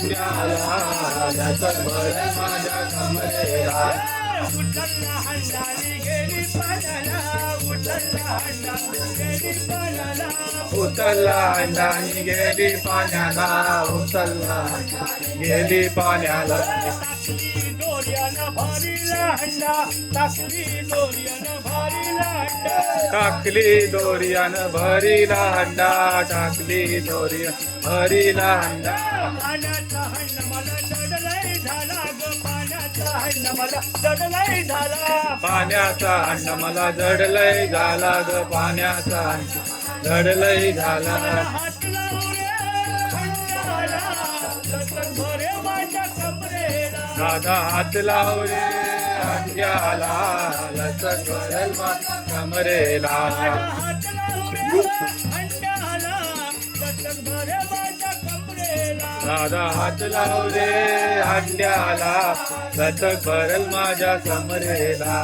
हंड्याला लचक भरल माझ्या कमरेला. उचलला हंडानी गेली पाण्याला, उचलला हंडानी गेली पाण्याला, उचलला अंडानी गेली पाण्याला, उचलला गेली पाण्याला. टाकली दोऱ्यानं भरीला हंडा, टाकली दोऱ्यानं भरीला हंडा, टाकली दोऱ्यानं भरीला हंडा, टाकली दोऱ्यानं भरीला हंडा. पाण्याचा हंड मला जडलय झाला ग, पाण्याचा हंड मला जडलय झाला, पाण्याचा हंड मला जडलय झाला ग, पाण्याचा हंड जडलय झाला. हात लावू रे हंडाला, लचक भरे माझ्या कमरेला, दादा हात लाव रे हंड्याला लचक भरल माझ्या कमरेला. हात लावू रे हंडाला, लचक भरे माझ्या कमरेला. दादा हात लाव रे हंड्याला लचक भरल माझ्या कमरेला.